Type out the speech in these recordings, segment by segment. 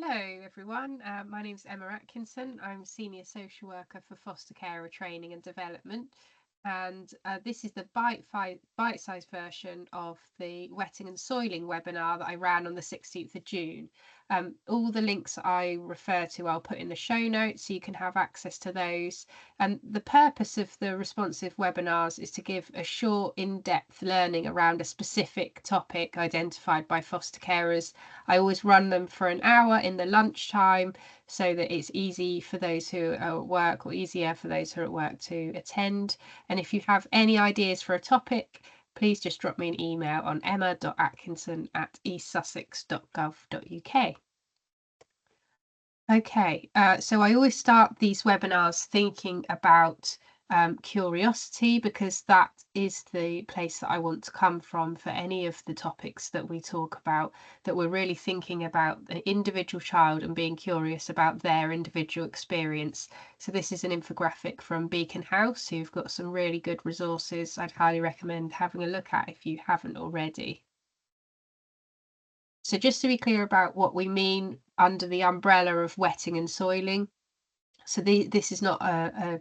Hello everyone, my name is Emma Atkinson. I'm Senior Social Worker for Foster Carer Training and Development, and this is the bite-sized version of the wetting and soiling webinar that I ran on the 16th of June. All the links I refer to I'll put in the show notes so you can have access to those. And the purpose of the responsive webinars is to give a short, in-depth learning around a specific topic identified by foster carers. I always run them for an hour in the lunchtime so that it's easy for those who are at work, or easier for those who are at work, to attend. And if you have any ideas for a topic, please just drop me an email on emma.atkinson@eastsussex.gov.uk. Okay, so I always start these webinars thinking about curiosity, because that is the place that I want to come from for any of the topics that we talk about, that we're really thinking about the individual child and being curious about their individual experience. So this is an infographic from Beacon House, who've got some really good resources I'd highly recommend having a look at if you haven't already. So just to be clear about what we mean under the umbrella of wetting and soiling. So this is not a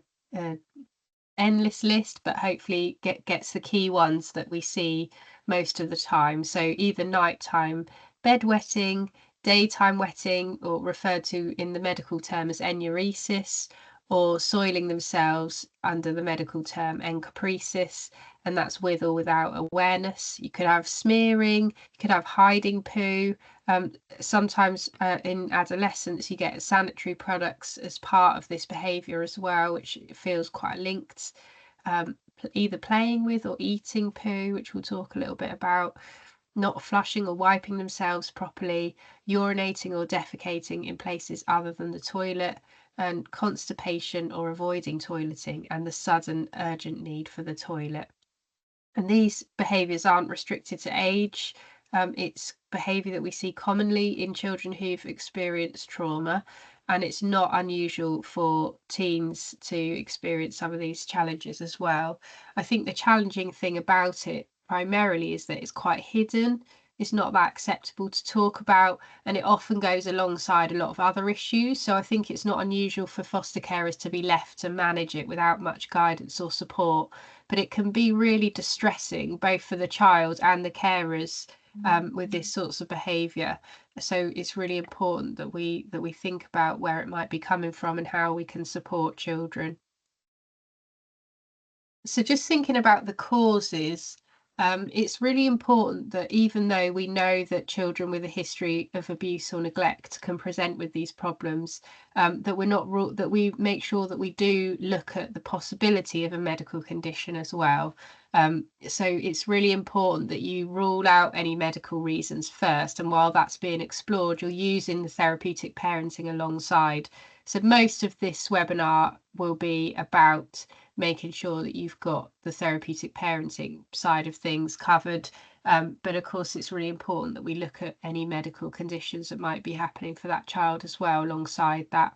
endless list, but hopefully gets the key ones that we see most of the time. So either nighttime bedwetting, daytime wetting, or referred to in the medical term as enuresis, or soiling themselves under the medical term encopresis, and that's with or without awareness. You could have smearing, you could have hiding poo. Sometimes in adolescence you get sanitary products as part of this behaviour as well, which feels quite linked. Either playing with or eating poo, which we'll talk a little bit about. Not flushing or wiping themselves properly, urinating or defecating in places other than the toilet, and constipation or avoiding toileting, and the sudden urgent need for the toilet. And these behaviours aren't restricted to age. It's behaviour that we see commonly in children who've experienced trauma, and it's not unusual for teens to experience some of these challenges as well. I think the challenging thing about it primarily is that it's quite hidden. It's not that acceptable to talk about, and it often goes alongside a lot of other issues. So I think it's not unusual for foster carers to be left to manage it without much guidance or support, but it can be really distressing both for the child and the carers with this sorts of behaviour. So it's really important that we think about where it might be coming from and how we can support children. So just thinking about the causes, it's really important that even though we know that children with a history of abuse or neglect can present with these problems, that that we make sure that we do look at the possibility of a medical condition as well. So it's really important that you rule out any medical reasons first, and while that's being explored, you're using the therapeutic parenting alongside. So most of this webinar will be about making sure that you've got the therapeutic parenting side of things covered. But of course, it's really important that we look at any medical conditions that might be happening for that child as well alongside that.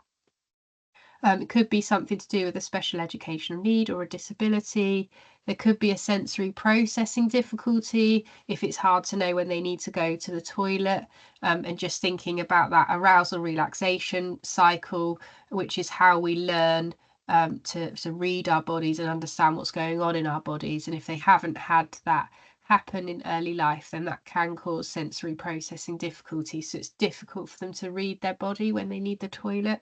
It could be something to do with a special educational need or a disability. There could be a sensory processing difficulty if it's hard to know when they need to go to the toilet, and just thinking about that arousal relaxation cycle, which is how we learn to read our bodies and understand what's going on in our bodies. And if they haven't had that happen in early life, then that can cause sensory processing difficulties. So it's difficult for them to read their body when they need the toilet.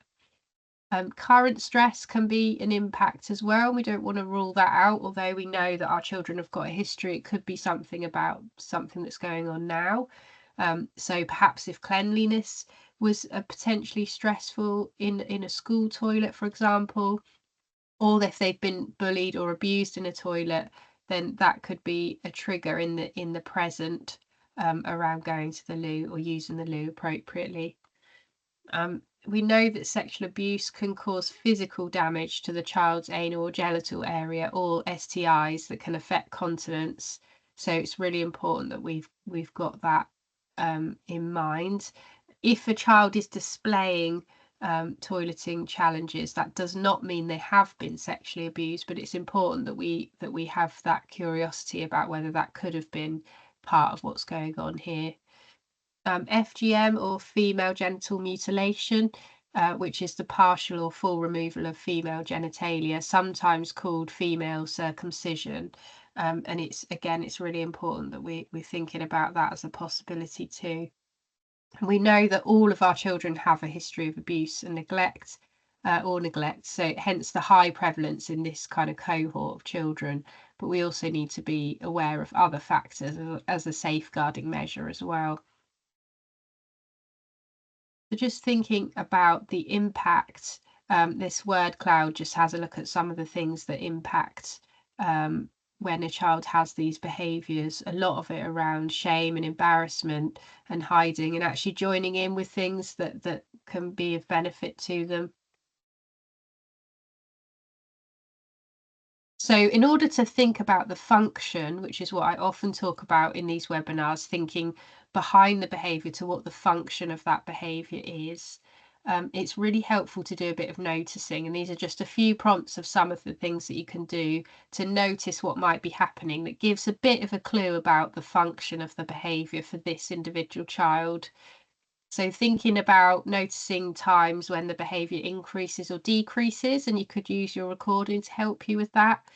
Current stress can be an impact as well. We don't want to rule that out, although we know that our children have got a history. It could be something about something that's going on now. So perhaps if cleanliness was potentially stressful in a school toilet, for example, or if they've been bullied or abused in a toilet, then that could be a trigger in the present around going to the loo or using the loo appropriately. We know that sexual abuse can cause physical damage to the child's anal or genital area, or STIs that can affect continence. So it's really important that we've got that in mind. If a child is displaying toileting challenges, that does not mean they have been sexually abused, but it's important that we have that curiosity about whether that could have been part of what's going on here. FGM, or female genital mutilation, which is the partial or full removal of female genitalia, sometimes called female circumcision. And it's really important that we're thinking about that as a possibility too. We know that all of our children have a history of abuse and neglect, so hence the high prevalence in this kind of cohort of children. But we also need to be aware of other factors as a safeguarding measure as well. So just thinking about the impact, this word cloud just has a look at some of the things that impact when a child has these behaviours. A lot of it around shame and embarrassment and hiding, and actually joining in with things that can be of benefit to them. So in order to think about the function, which is what I often talk about in these webinars, thinking behind the behaviour to what the function of that behaviour is, it's really helpful to do a bit of noticing. And these are just a few prompts of some of the things that you can do to notice what might be happening that gives a bit of a clue about the function of the behaviour for this individual child. So thinking about noticing times when the behaviour increases or decreases, and you could use your recording to help you with that.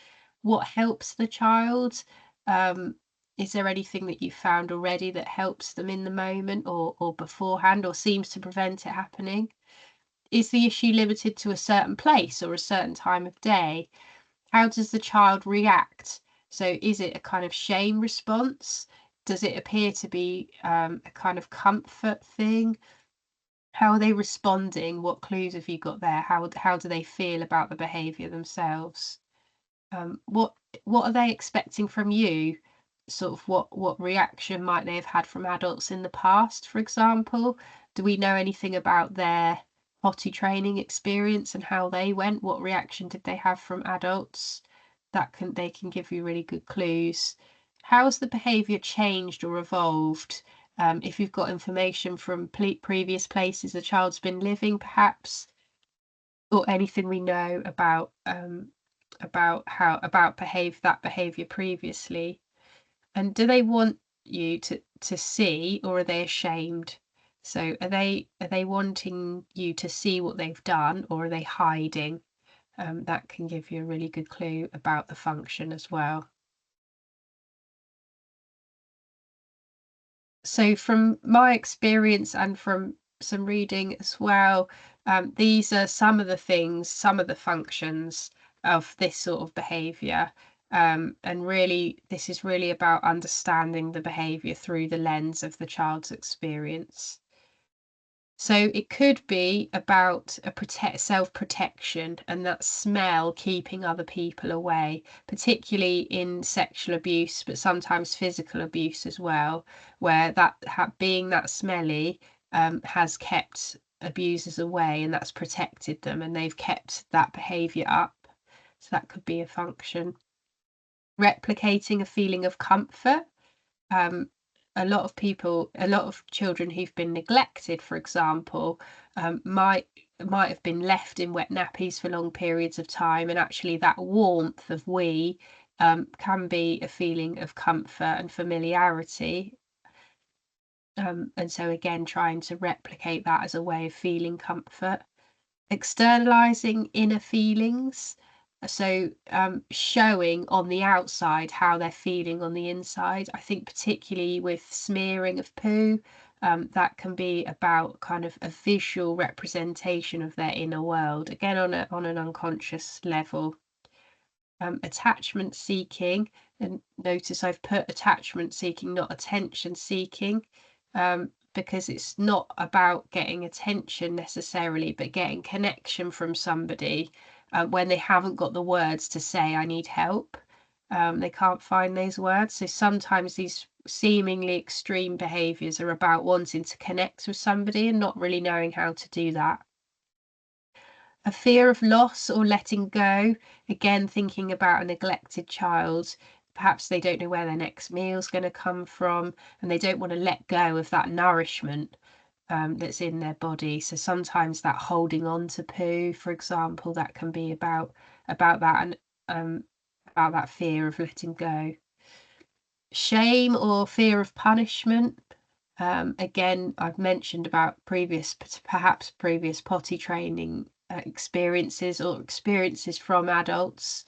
What helps the child? Is there anything that you found already that helps them in the moment or beforehand, or seems to prevent it happening? Is the issue limited to a certain place or a certain time of day? How does the child react? So is it a kind of shame response? Does it appear to be a kind of comfort thing? How are they responding? What clues have you got there? How do they feel about the behaviour themselves? What are they expecting from you? Sort of what reaction might they have had from adults in the past, for example? Do we know anything about their potty training experience and how they went? What reaction did they have from adults? They can give you really good clues. How has the behaviour changed or evolved? If you've got information from previous places the child's been living, perhaps, or anything we know about that behaviour previously. And do they want you to see, or are they ashamed? So are they wanting you to see what they've done, or are they hiding? That can give you a really good clue about the function as well. So from my experience and from some reading as well, these are some of the things, some of the functions of this sort of behaviour. And really, this is really about understanding the behaviour through the lens of the child's experience. So it could be about self-protection and that smell keeping other people away, particularly in sexual abuse, but sometimes physical abuse as well, where being that smelly has kept abusers away, and that's protected them, and they've kept that behaviour up. So that could be a function. Replicating a feeling of comfort. um, a lot of children who've been neglected, for example, might have been left in wet nappies for long periods of time, and actually that warmth of can be a feeling of comfort and familiarity. And so again, trying to replicate that as a way of feeling comfort. Externalizing inner feelings. So showing on the outside how they're feeling on the inside. I think particularly with smearing of poo, that can be about kind of a visual representation of their inner world, again on an unconscious level. Attachment seeking, and notice I've put attachment seeking, not attention seeking, because it's not about getting attention necessarily, but getting connection from somebody when they haven't got the words to say, I need help. They can't find those words. So sometimes these seemingly extreme behaviours are about wanting to connect with somebody and not really knowing how to do that. A fear of loss or letting go, again, thinking about a neglected child. Perhaps they don't know where their next meal's going to come from, and they don't want to let go of that nourishment that's in their body. So sometimes that holding on to poo, for example, that can be about that, and about that fear of letting go. Shame or fear of punishment. Again, I've mentioned about perhaps previous potty training experiences or experiences from adults.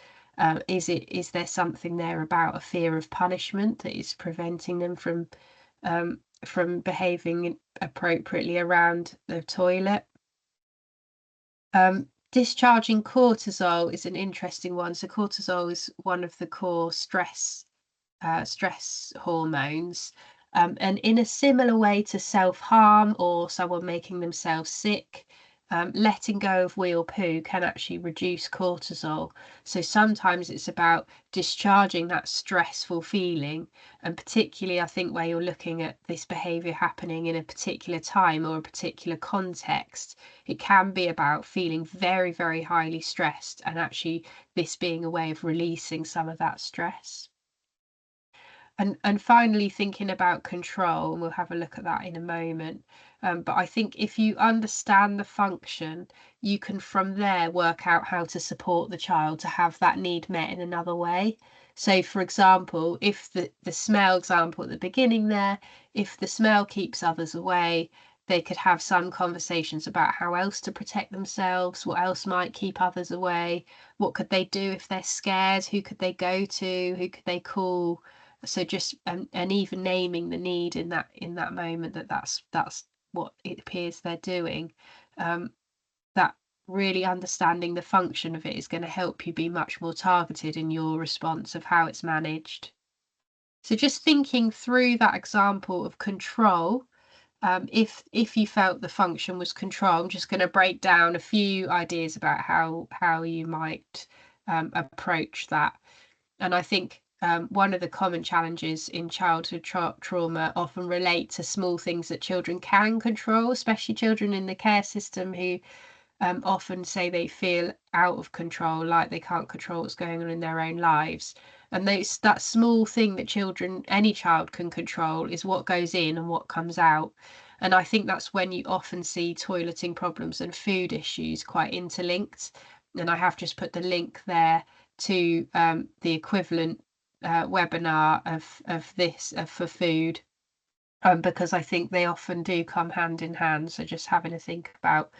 Is there something there about a fear of punishment that is preventing them from behaving appropriately around the toilet? Discharging cortisol is an interesting one. So cortisol is one of the core stress hormones. And in a similar way to self-harm or someone making themselves sick, letting go of wee or poo can actually reduce cortisol. So sometimes it's about discharging that stressful feeling, and particularly I think where you're looking at this behavior happening in a particular time or a particular context, it can be about feeling very, very highly stressed, and actually this being a way of releasing some of that stress. And finally, thinking about control, and we'll have a look at that in a moment. But I think if you understand the function, you can from there work out how to support the child to have that need met in another way. So, for example, if the smell example at the beginning there, if the smell keeps others away, they could have some conversations about how else to protect themselves, what else might keep others away, what could they do if they're scared, who could they go to, who could they call. So just and even naming the need in that moment, that's what it appears they're doing, that really understanding the function of it is going to help you be much more targeted in your response of how it's managed. So just thinking through that example of control, if you felt the function was control, I'm just going to break down a few ideas about how you might approach that. And I think one of the common challenges in childhood trauma often relate to small things that children can control, especially children in the care system who often say they feel out of control, like they can't control what's going on in their own lives. And that small thing that any child can control is what goes in and what comes out. And I think that's when you often see toileting problems and food issues quite interlinked. And I have just put the link there to the equivalent webinar of this for food, because I think they often do come hand in hand. So just having to think about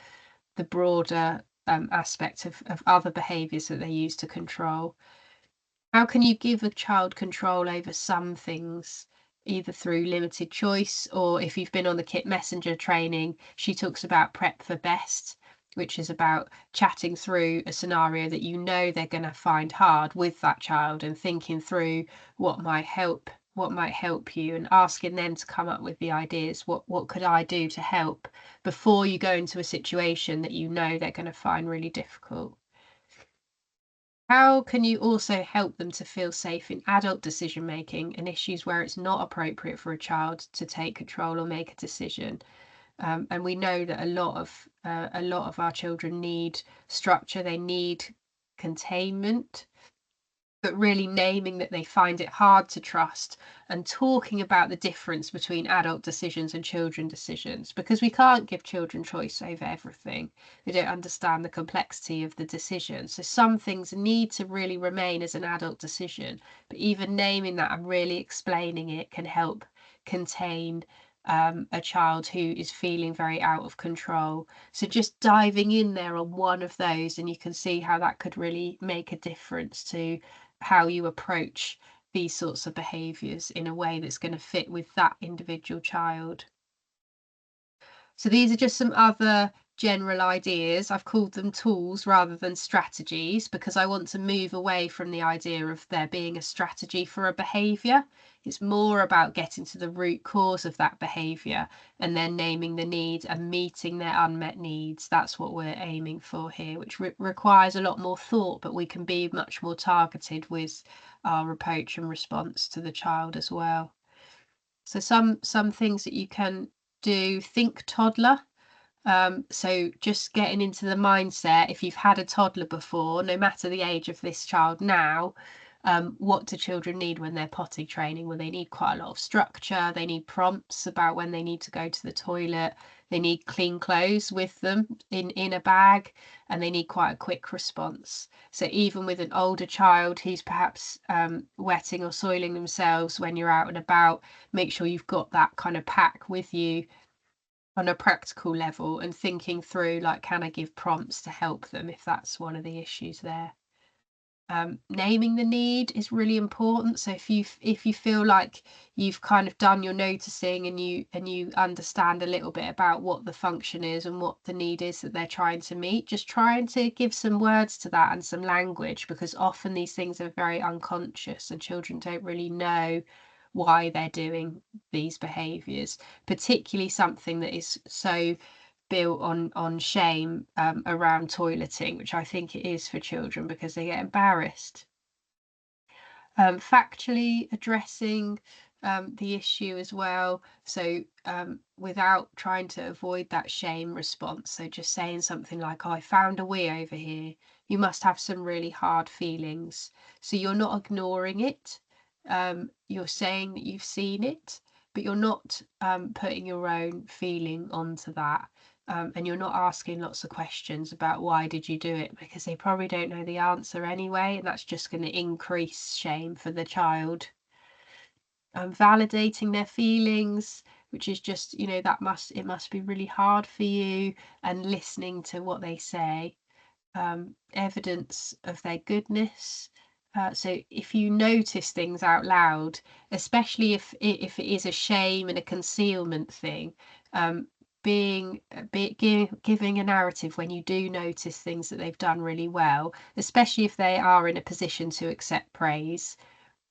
the broader aspect of other behaviours that they use to control. How can you give a child control over some things, either through limited choice, or if you've been on the Kit Messenger training, she talks about prep for best, which is about chatting through a scenario that you know they're going to find hard with that child and thinking through what might help you, and asking them to come up with the ideas, what could I do to help, before you go into a situation that you know they're going to find really difficult. How can you also help them to feel safe in adult decision making and issues where it's not appropriate for a child to take control or make a decision? And we know that a lot of our children need structure, they need containment, but really naming that they find it hard to trust, and talking about the difference between adult decisions and children decisions, because we can't give children choice over everything. They don't understand the complexity of the decision. So some things need to really remain as an adult decision, but even naming that and really explaining it can help contain a child who is feeling very out of control. So just diving in there on one of those, and you can see how that could really make a difference to how you approach these sorts of behaviours in a way that's going to fit with that individual child. So these are just some other general ideas. I've called them tools rather than strategies, because I want to move away from the idea of there being a strategy for a behaviour. It's more about getting to the root cause of that behaviour and then naming the need and meeting their unmet needs. That's what we're aiming for here, which requires a lot more thought, but we can be much more targeted with our approach and response to the child as well. So some things that you can do: think toddler. So just getting into the mindset, if you've had a toddler before, no matter the age of this child now, what do children need when they're potty training? Well, they need quite a lot of structure. They need prompts about when they need to go to the toilet. they need clean clothes with them in a bag, and they need quite a quick response. So even with an older child who's perhaps wetting or soiling themselves when you're out and about, make sure you've got that kind of pack with you on a practical level, and thinking through, like, can I give prompts to help them if that's one of the issues there. Naming the need is really important. So if you feel like you've kind of done your noticing, and you understand a little bit about what the function is and what the need is that they're trying to meet, just trying to give some words to that and some language, because often these things are very unconscious and children don't really know why they're doing these behaviours, particularly something that is so built on shame around toileting, which I think it is for children because they get embarrassed. Factually addressing the issue as well. So without trying to avoid that shame response. So just saying something like, oh, I found a wee over here. You must have some really hard feelings. So you're not ignoring it. You're saying that you've seen it, but you're not putting your own feeling onto that. And you're not asking lots of questions about why did you do it, because they probably don't know the answer anyway, and that's just going to increase shame for the child. Validating their feelings, which is just, that it must be really hard for you, and listening to what they say. Evidence of their goodness. So if you notice things out loud, especially if it is a shame and a concealment thing, giving a narrative when you do notice things that they've done really well, especially if they are in a position to accept praise.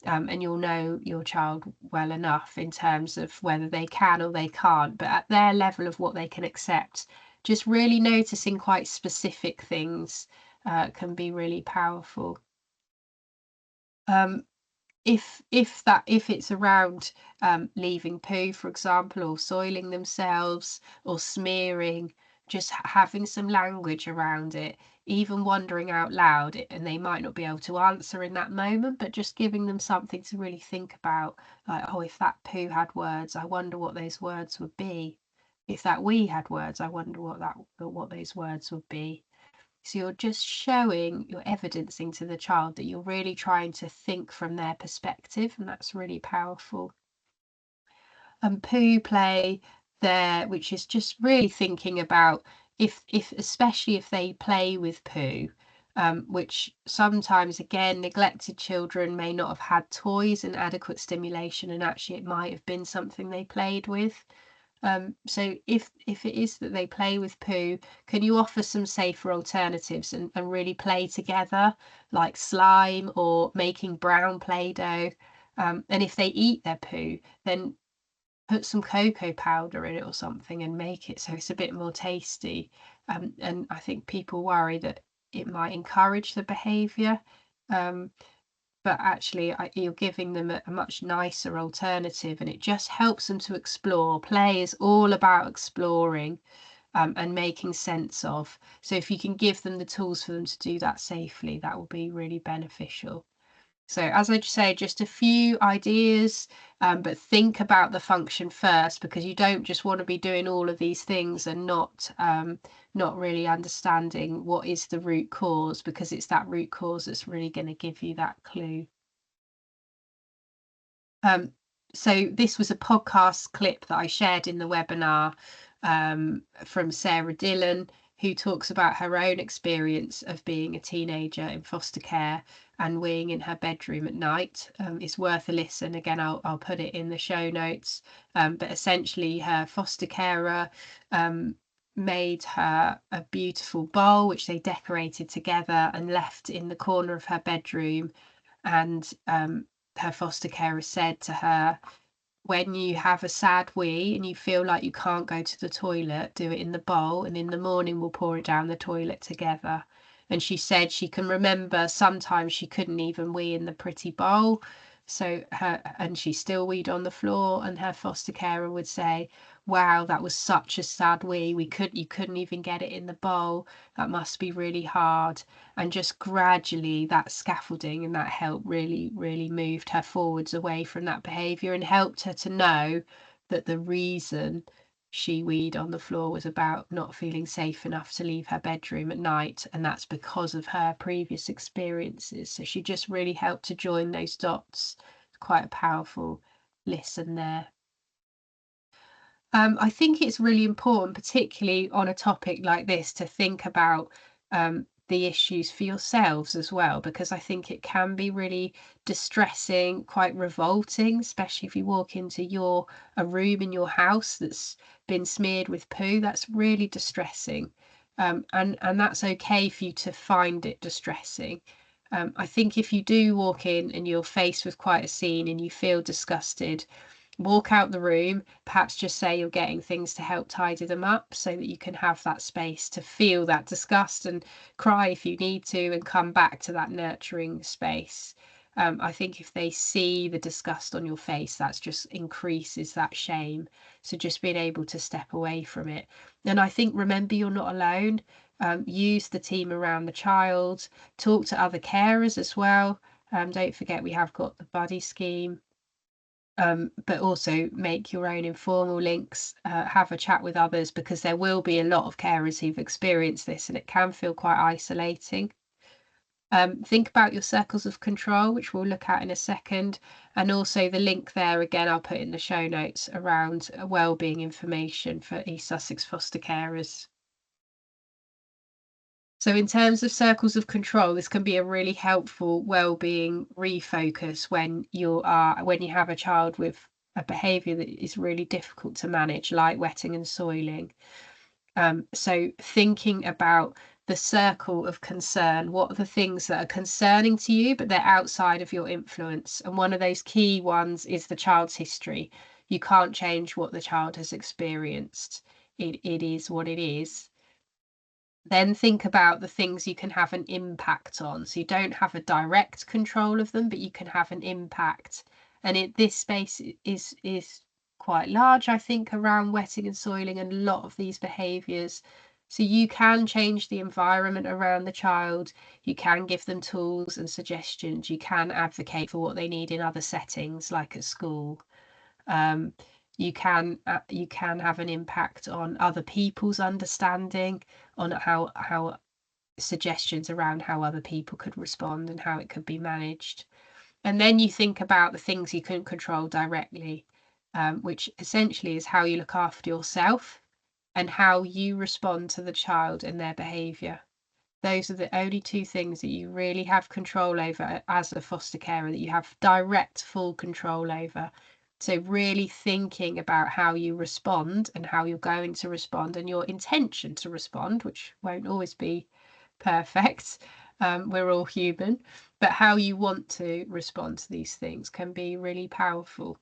And you'll know your child well enough in terms of whether they can or they can't, but at their level of what they can accept, just really noticing quite specific things can be really powerful. If it's around leaving poo, for example, or soiling themselves or smearing, just having some language around it, even wondering out loud, and they might not be able to answer in that moment, but just giving them something to really think about, like, oh, if that poo had words, I wonder what those words would be. If that wee had words, I wonder what those words would be. So you're just you're evidencing to the child that you're really trying to think from their perspective, and that's really powerful. And poo play there, which is just really thinking about if especially if they play with poo, which sometimes, again, neglected children may not have had toys and adequate stimulation, and actually it might have been something they played with. So if it is that they play with poo, can you offer some safer alternatives and really play together, like slime or making brown Play-Doh? And if they eat their poo, then put some cocoa powder in it or something and make it so it's a bit more tasty. And I think people worry that it might encourage the behaviour. But actually you're giving them a much nicer alternative, and it just helps them to explore. Play is all about exploring and making sense of. So if you can give them the tools for them to do that safely, that will be really beneficial. So as I say, just a few ideas, but think about the function first, because you don't just want to be doing all of these things and not really understanding what is the root cause, because it's that root cause that's really going to give you that clue. So this was a podcast clip that I shared in the webinar from Sarah Dillon, who talks about her own experience of being a teenager in foster care and weeing in her bedroom at night. It's worth a listen. Again, I'll put it in the show notes. But essentially, her foster carer made her a beautiful bowl, which they decorated together and left in the corner of her bedroom. And her foster carer said to her, when you have a sad wee and you feel like you can't go to the toilet, do it in the bowl, and in the morning we'll pour it down the toilet together. And she said she can remember sometimes she couldn't even wee in the pretty bowl, and she still weed on the floor, and her foster carer would say, wow, that was such a sad wee, you couldn't even get it in the bowl, that must be really hard. And just gradually that scaffolding and that help really moved her forwards away from that behavior, and helped her to know that the reason she weed on the floor was about not feeling safe enough to leave her bedroom at night, and that's because of her previous experiences. So she just really helped to join those dots. Quite a powerful listen there. I think it's really important, particularly on a topic like this, to think about the issues for yourselves as well, because I think it can be really distressing, quite revolting, especially if you walk into a room in your house that's been smeared with poo. That's really distressing, and that's okay for you to find it distressing. I think if you do walk in and you're faced with quite a scene and you feel disgusted, walk out the room, perhaps just say you're getting things to help tidy them up so that you can have that space to feel that disgust and cry if you need to and come back to that nurturing space. I think if they see the disgust on your face, that just increases that shame. So just being able to step away from it. And I think remember you're not alone. Use the team around the child, talk to other carers as well. Don't forget we have got the buddy scheme, but also make your own informal links, have a chat with others, because there will be a lot of carers who've experienced this and it can feel quite isolating. Think about your circles of control, which we'll look at in a second, and also the link there again I'll put in the show notes around wellbeing information for East Sussex foster carers. So in terms of circles of control, this can be a really helpful well-being refocus when you have a child with a behaviour that is really difficult to manage, like wetting and soiling. So thinking about the circle of concern, what are the things that are concerning to you, but they're outside of your influence? And one of those key ones is the child's history. You can't change what the child has experienced. It is what it is. Then think about the things you can have an impact on. So you don't have a direct control of them, but you can have an impact. And this space is quite large, I think, around wetting and soiling and a lot of these behaviours. So you can change the environment around the child. You can give them tools and suggestions. You can advocate for what they need in other settings, like at school. Um, you can have an impact on other people's understanding, on how suggestions around how other people could respond and how it could be managed. And then you think about the things you couldn't control directly, which essentially is how you look after yourself and how you respond to the child and their behaviour. Those are the only two things that you really have control over as a foster carer, that you have direct, full control over. So really thinking about how you respond and how you're going to respond and your intention to respond, which won't always be perfect. We're all human, but how you want to respond to these things can be really powerful.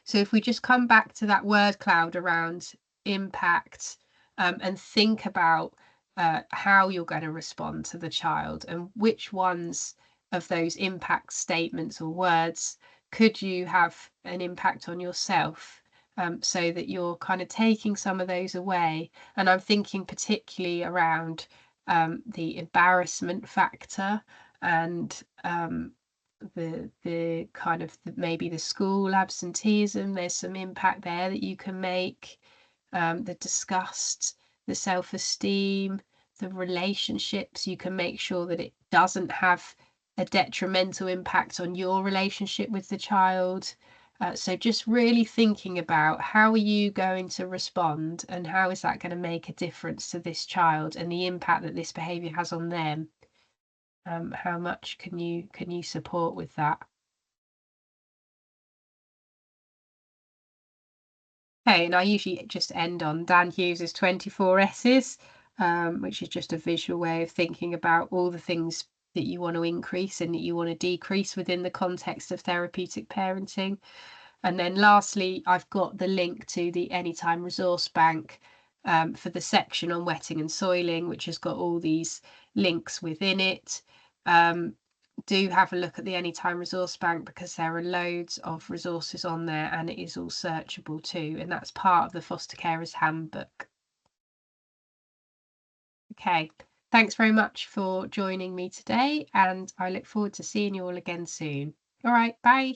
So if we just come back to that word cloud around impact, and think about how you're going to respond to the child and which ones of those impact statements or words could you have an impact on yourself, so that you're kind of taking some of those away. And I'm thinking particularly around the embarrassment factor and the kind of maybe the school absenteeism. There's some impact there that you can make. The disgust, the self-esteem, the relationships, you can make sure that it doesn't have a detrimental impact on your relationship with the child. So just really thinking about how are you going to respond and how is that going to make a difference to this child and the impact that this behaviour has on them. How much can you support with that? Okay, and I usually just end on Dan Hughes's 24 S's, which is just a visual way of thinking about all the things that you want to increase and that you want to decrease within the context of therapeutic parenting. And then lastly, I've got the link to the Anytime Resource Bank, for the section on wetting and soiling, which has got all these links within it. Do have a look at the Anytime Resource Bank because there are loads of resources on there and it is all searchable too, and that's part of the Foster Carers Handbook. Okay, thanks very much for joining me today and I look forward to seeing you all again soon. All right, bye.